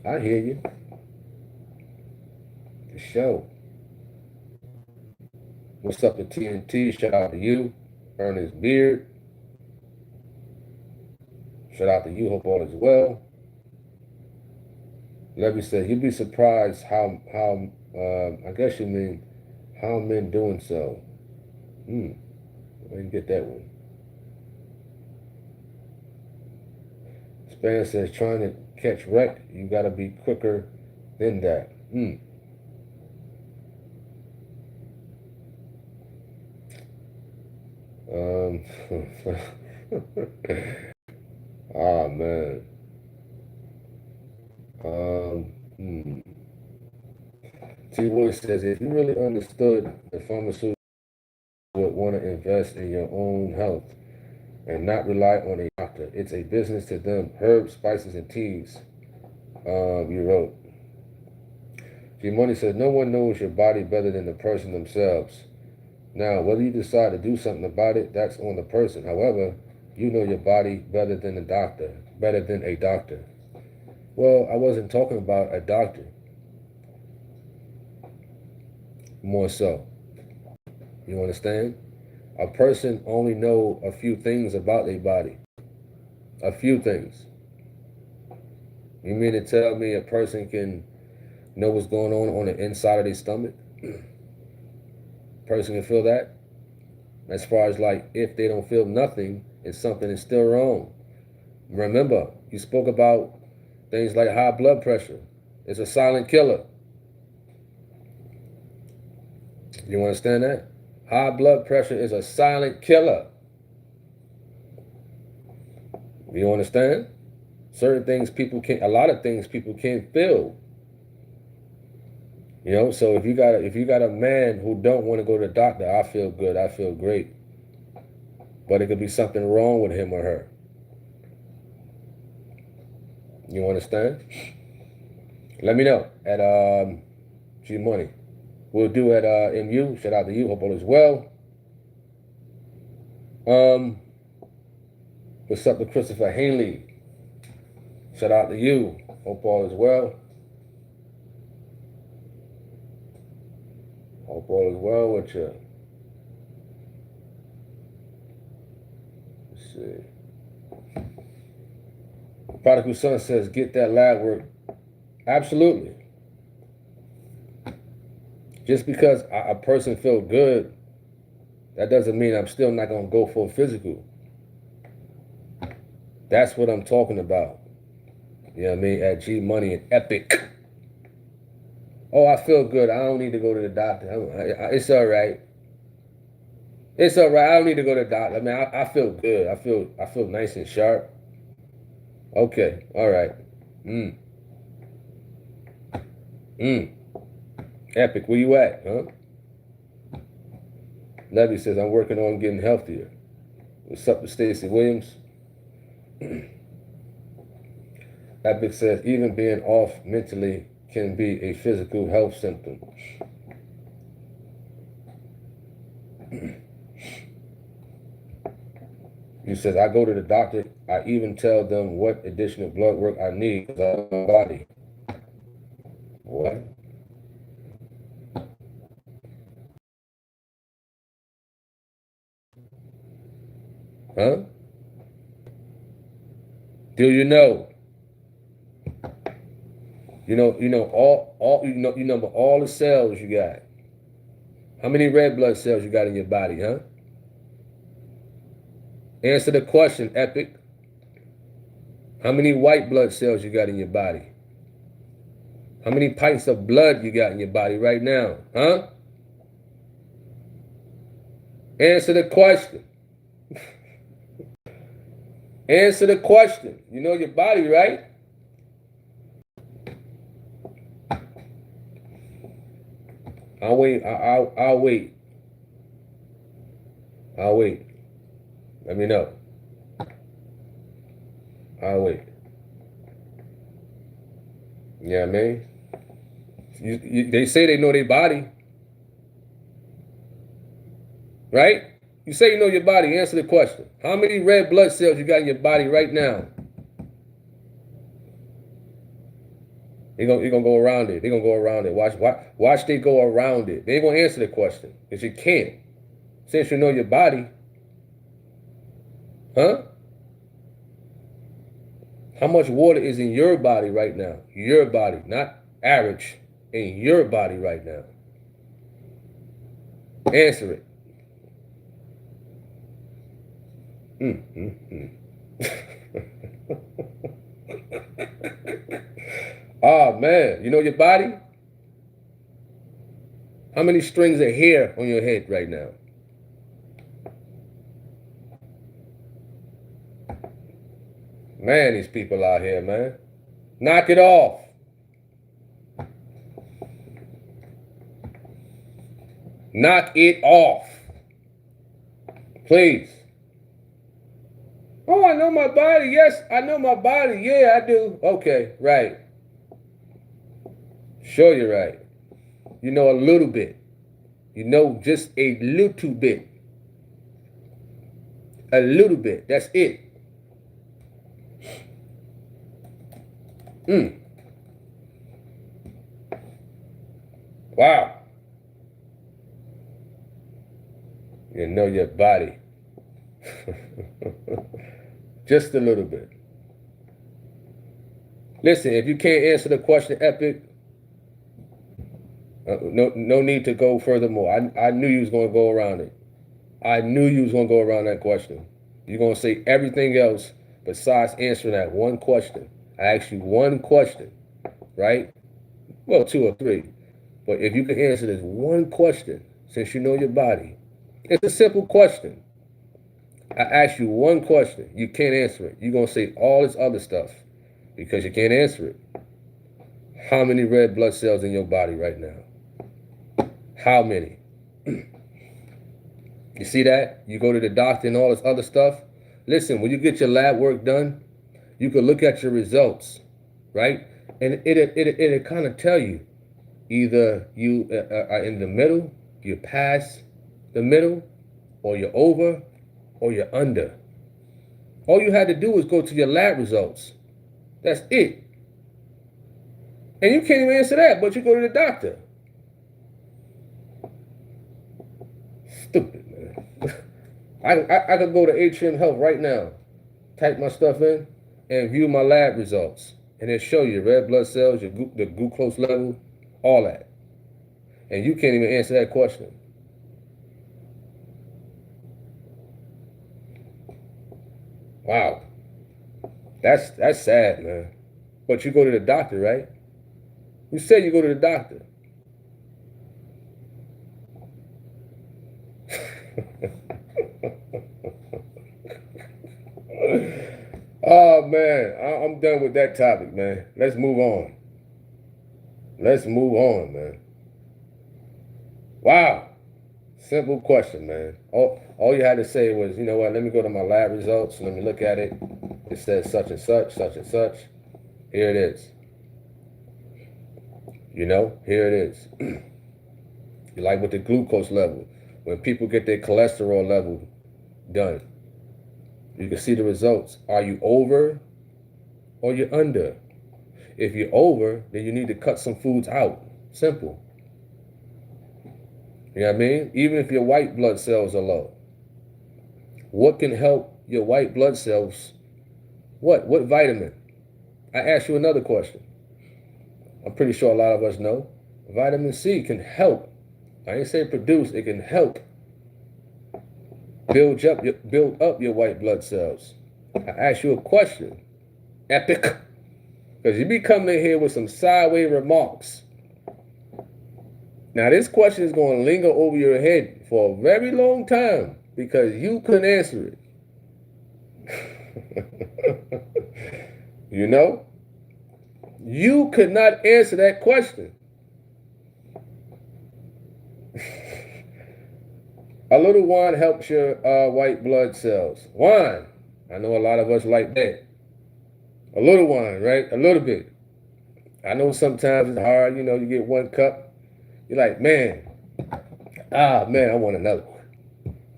I hear you. For sure. What's up to TNT? Shout out to you. Ernest Beard. Shout out to you. Hope all is well. Levy said, you'd be surprised how I guess you mean how men doing so. I didn't get that one. Span says, trying to catch wreck, you got to be quicker than that. Oh, man. T-Boy says, if you really understood the pharmaceutical would want to invest in your own health and not rely on a doctor. It's a business to them. Herbs, spices, and teas. You wrote. G-Money says, no one knows your body better than the person themselves. Now, whether you decide to do something about it, that's on the person. However, you know your body better than a doctor. Well, I wasn't talking about a doctor. More so. You understand? A person only know a few things about their body. A few things. You mean to tell me a person can know what's going on the inside of their stomach? Person can feel that? As far as like, if they don't feel nothing, it's something is still wrong. Remember, you spoke about things like high blood pressure. It's a silent killer. You understand that? High blood pressure is a silent killer. You understand? Certain things people can't, a lot of things people can't feel. You know, so if you got a man who don't want to go to the doctor, I feel good, I feel great. But it could be something wrong with him or her. You understand? Let me know at G Money. We'll do at MU. Shout out to you. Hope all is well. What's up to Christopher Hanley? Shout out to you. Hope all is well. Hope all is well with you. Let's see. Prodigal Son says, get that lab work. Absolutely. Just because a person feels good, that doesn't mean I'm still not going to go for a physical. That's what I'm talking about. You know what I mean? At G Money and Epic. Oh, I feel good. I don't need to go to the doctor. It's all right. It's all right. I don't need to go to the doctor. I mean, I feel good. I feel nice and sharp. Okay. All right. Epic, where you at, huh? Levy says, I'm working on getting healthier. What's up with Stacey Williams? Epic says, even being off mentally can be a physical health symptom. He says, I go to the doctor. I even tell them what additional blood work I need because of my body. What? Huh? Do you know? You know all the cells you got. How many red blood cells you got in your body, huh? Answer the question, Epic. How many white blood cells you got in your body? How many pints of blood you got in your body right now, huh? Answer the question. Answer the question. You know your body, right? I'll wait. I'll wait. I'll wait. Let me know. I'll wait. You know what I mean? They say they know their body. Right? You say you know your body. Answer the question. How many red blood cells you got in your body right now? They're gonna go around it. They're gonna go around it. Watch they go around it. They ain't gonna answer the question. Because you can't. Since you know your body. Huh? How much water is in your body right now? Your body, not average. In your body right now. Answer it. Oh, man. You know your body? How many strings of hair on your head right now? Man, these people out here, man. Knock it off. Knock it off. Please. Oh, I know my body. Yes, I know my body. Yeah, I do. Okay, right. Sure, you're right. You know a little bit. You know just a little bit. A little bit. That's it. Wow. You know your body. Just a little bit. Listen, if you can't answer the question, Epic, no need to go furthermore. I knew you was going to go around it. I knew you was going to go around that question. You're going to say everything else besides answering that one question. I asked you one question, right? Well, two or three. But if you can answer this one question, since you know your body, it's a simple question. I asked you one question. You can't answer it. You're going to say all this other stuff. because you can't answer it. How many red blood cells in your body right now? How many? You see that? You go to the doctor and all this other stuff. Listen, when you get your lab work done, you can look at your results, right? And it'll kind of tell you either you are in the middle, you're past the middle, or you're over, or you're under. All you had to do was go to your lab results. That's it. And you can't even answer that, but you go to the doctor. Stupid, man. I could go to Atrium Health right now, type my stuff in, and view my lab results. And it'll show you red blood cells, the glucose level, all that. And you can't even answer that question. Wow. That's sad, man. But you go to the doctor, right? You said you go to the doctor. Oh, man. I'm done with that topic, man. Let's move on. Let's move on, man. Wow. Simple question, man. All you had to say was, you know what, let me go to my lab results. Let me look at it. It says such and such, such and such. Here it is. You know, here it is. You like with the glucose level. When people get their cholesterol level done, you can see the results. Are you over or you're under? If you're over, then you need to cut some foods out. Simple. You know what I mean? Even if your white blood cells are low. What can help your white blood cells? What vitamin? I asked you another question. I'm pretty sure a lot of us know. Vitamin C can help. I ain't say produce, it can help build up your white blood cells. I asked you a question. Epic. Because you be coming in here with some sideways remarks. Now, this question is going to linger over your head for a very long time because you couldn't answer it. You know? You could not answer that question. A little wine helps your white blood cells. Wine. I know a lot of us like that. A little wine, right? A little bit. I know sometimes it's hard. You know, you get one cup. You're like, man, I want another one.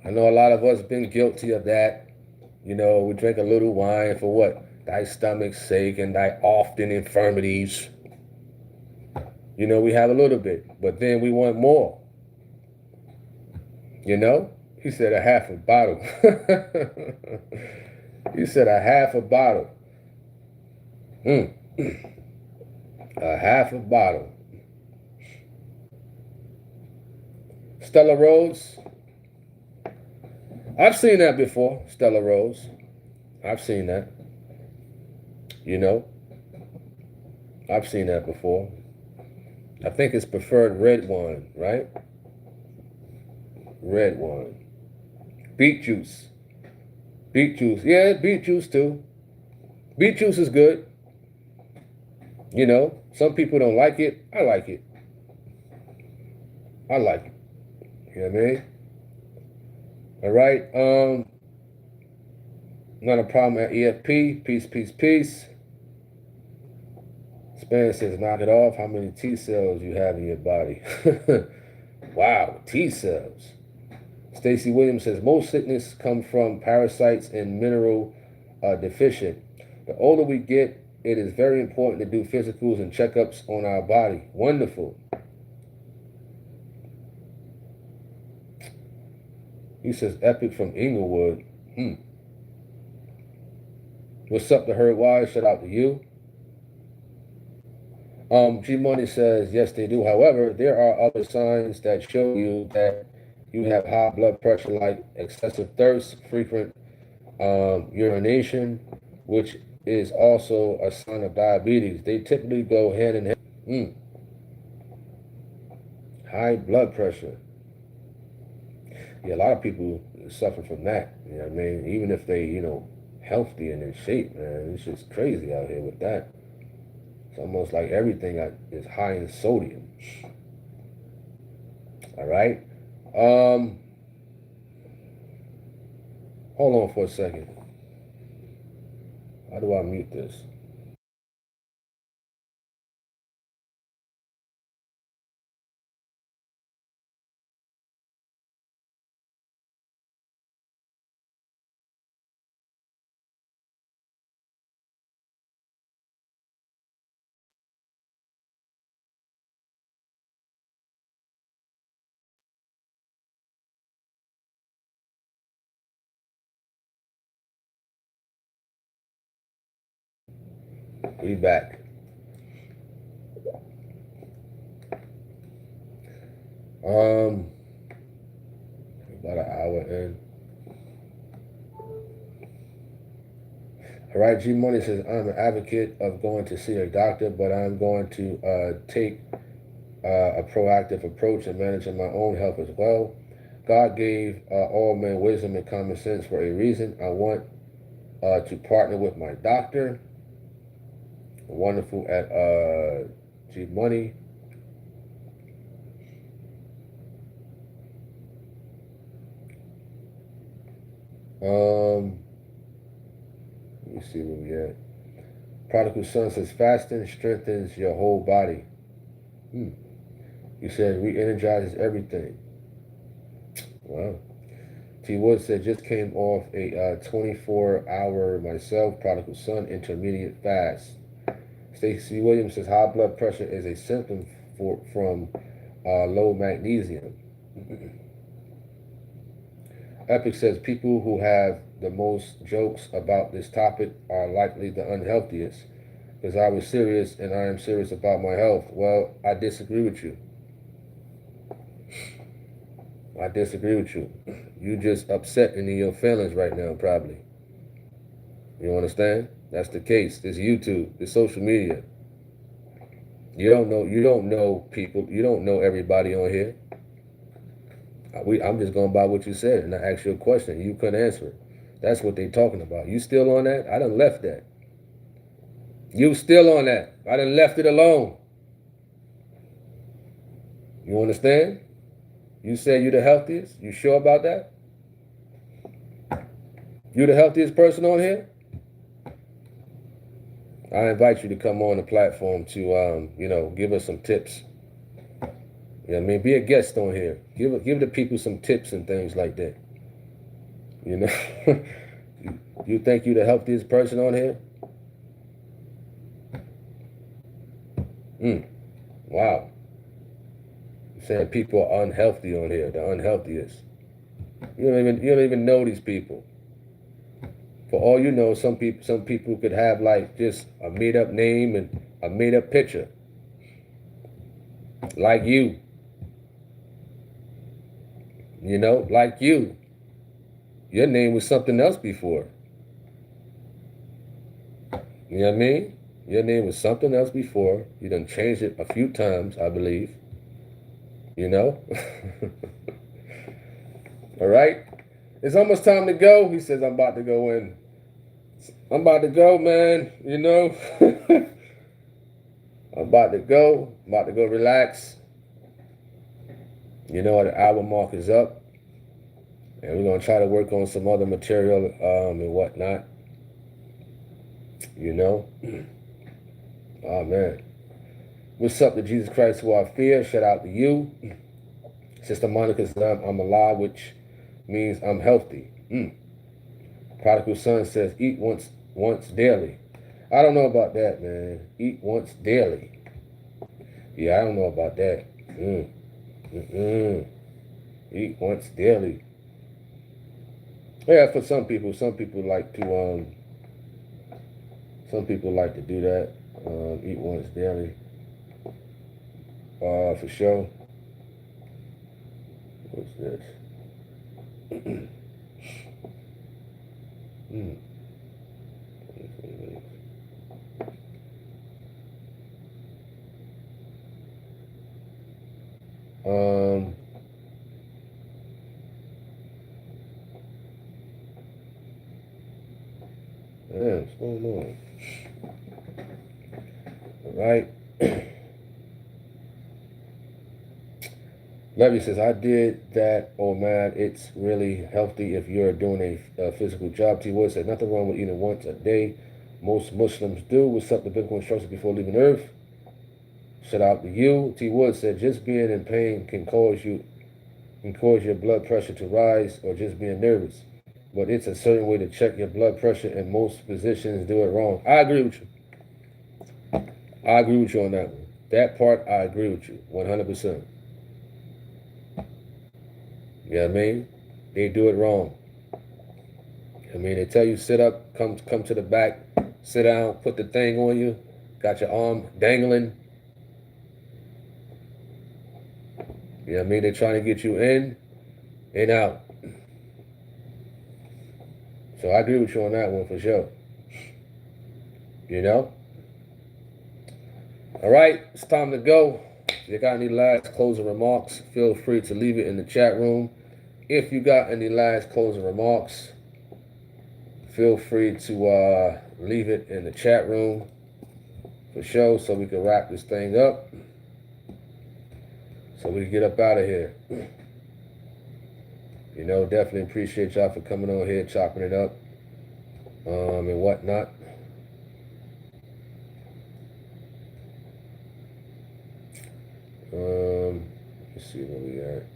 I know a lot of us been guilty of that. You know, we drink a little wine for what? Thy stomach's sake and thy often infirmities. You know, we have a little bit, but then we want more. You know? He said a half a bottle. He said a half a bottle. A half a bottle. Stella Rose. I've seen that before, Stella Rose. I've seen that. You know? I've seen that before. I think it's preferred red wine, right? Red wine. Beet juice. Beet juice. Yeah, beet juice too. Beet juice is good. You know, some people don't like it. I like it. I like it. You know what I mean? All right. Not a problem at EFP. Peace, peace, peace. Span says, knock it off. How many T cells you have in your body? Wow, T cells. Stacy Williams says, most sickness come from parasites and mineral deficient. The older we get, it is very important to do physicals and checkups on our body. Wonderful. He says, Epic from Inglewood. What's up, the Herd Wise? Shout out to you. G Money says, yes, they do. However, there are other signs that show you that you have high blood pressure, like excessive thirst, frequent urination, which is also a sign of diabetes. They typically go hand in hand. High blood pressure. Yeah, a lot of people suffer from that. You know what I mean? Even if they, you know, healthy and in shape, man. It's just crazy out here with that. It's almost like everything is high in sodium. All right. Hold on for a second. How do I mute this? We back. About an hour in. All right, G Money says, I'm an advocate of going to see a doctor, but I'm going to take a proactive approach in managing my own health as well. God gave all men wisdom and common sense for a reason. I want to partner with my doctor. Wonderful at G Money. Let me see where we at. Prodigal Son says fasting strengthens your whole body. You said re-energizes everything. Wow. T Wood said just came off a 24-hour myself, Prodigal Son intermediate fast. Stacey Williams says high blood pressure is a symptom from low magnesium. Epic says people who have the most jokes about this topic are likely the unhealthiest. Because I was serious and I am serious about my health. Well, I disagree with you. I disagree with you. You just upset and in your feelings right now, probably. You understand? That's the case. It's YouTube. It's social media. You don't know people. You don't know everybody on here. I'm just going by what you said, and I asked you a question. You couldn't answer it. That's what they talking about. You still on that? I done left that. You still on that. I done left it alone. You understand? You said you're the healthiest? You sure about that? You the healthiest person on here? I invite you to come on the platform to, give us some tips. You know what I mean? Be a guest on here. Give the people some tips and things like that. You know? You think you're the healthiest person on here? Wow. You're saying people are unhealthy on here. The unhealthiest. You don't even know these people. For all you know, some people could have like just a made up name and a made up picture. Like you. You know, like you. Your name was something else before. You know what I mean? Your name was something else before. You done changed it a few times, I believe. You know? All right? It's almost time to go. He says, I'm about to go in. I'm about to go, man. You know? I'm about to go. I'm about to go relax. You know, the hour mark is up. And we're going to try to work on some other material and whatnot. You know? Oh, man. What's up to Jesus Christ who I fear? Shout out to you. Sister Monica says I'm alive, which means I'm healthy. Prodigal Son says eat once daily. I don't know about that, man. Eat once daily. Yeah, I don't know about that. Eat once daily. Yeah, for some people like to do that. Eat once daily. For sure. What's this? going on? All right. Levy says, I did that. Oh, man, it's really healthy if you're doing a physical job. T. Wood said, nothing wrong with eating once a day. Most Muslims do. What's up, the biblical instructions before leaving Earth? Shout out to you. T. Wood said, just being in pain can cause your blood pressure to rise, or just being nervous. But it's a certain way to check your blood pressure, and most physicians do it wrong. I agree with you. I agree with you on that one. That part, I agree with you 100%. You know what I mean? They do it wrong. I mean, they tell you sit up, come to the back, sit down, put the thing on you, got your arm dangling. You know what I mean? They're trying to get you in and out. So I agree with you on that one for sure. You know? All right, it's time to go. If you got any last closing remarks, feel free to leave it in the chat room. If you got any last closing remarks, feel free to leave it in the chat room for sure, so we can wrap this thing up, so we can get up out of here. You know, definitely appreciate y'all for coming on here, chopping it up, and whatnot. Let's see where we at.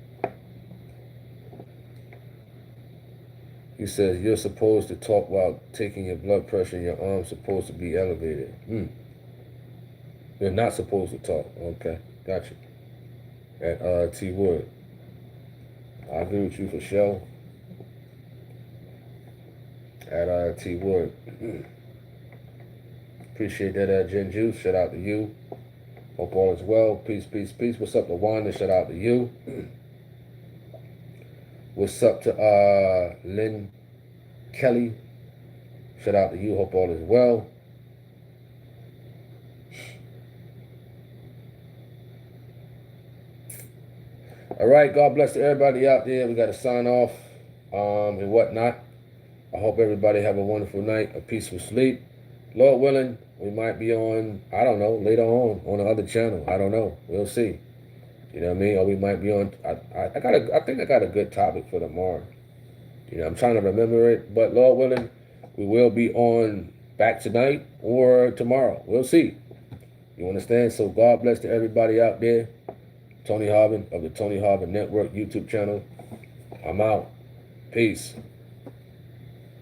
He says, you're supposed to talk while taking your blood pressure, and your arm's supposed to be elevated. You're not supposed to talk. Okay, gotcha. At T. Wood. I agree with you for sure. At T. Wood. Appreciate that, Jen Juice. Shout out to you. Hope all is well. Peace, peace, peace. What's up to Wanda? Shout out to you. What's up to Lynn Kelly? Shout out to you. Hope all is well. All right. God bless to everybody out there. We got to sign off and whatnot. I hope everybody have a wonderful night, a peaceful sleep. Lord willing, we might be on, I don't know, later on the other channel. I don't know. We'll see. You know what I mean? Or we might be on, I think I got a good topic for tomorrow. You know, I'm trying to remember it, but Lord willing, we will be on back tonight or tomorrow. We'll see. You understand? So God bless to everybody out there. Tony Harvin of the Tony Harvin Network YouTube channel. I'm out. Peace.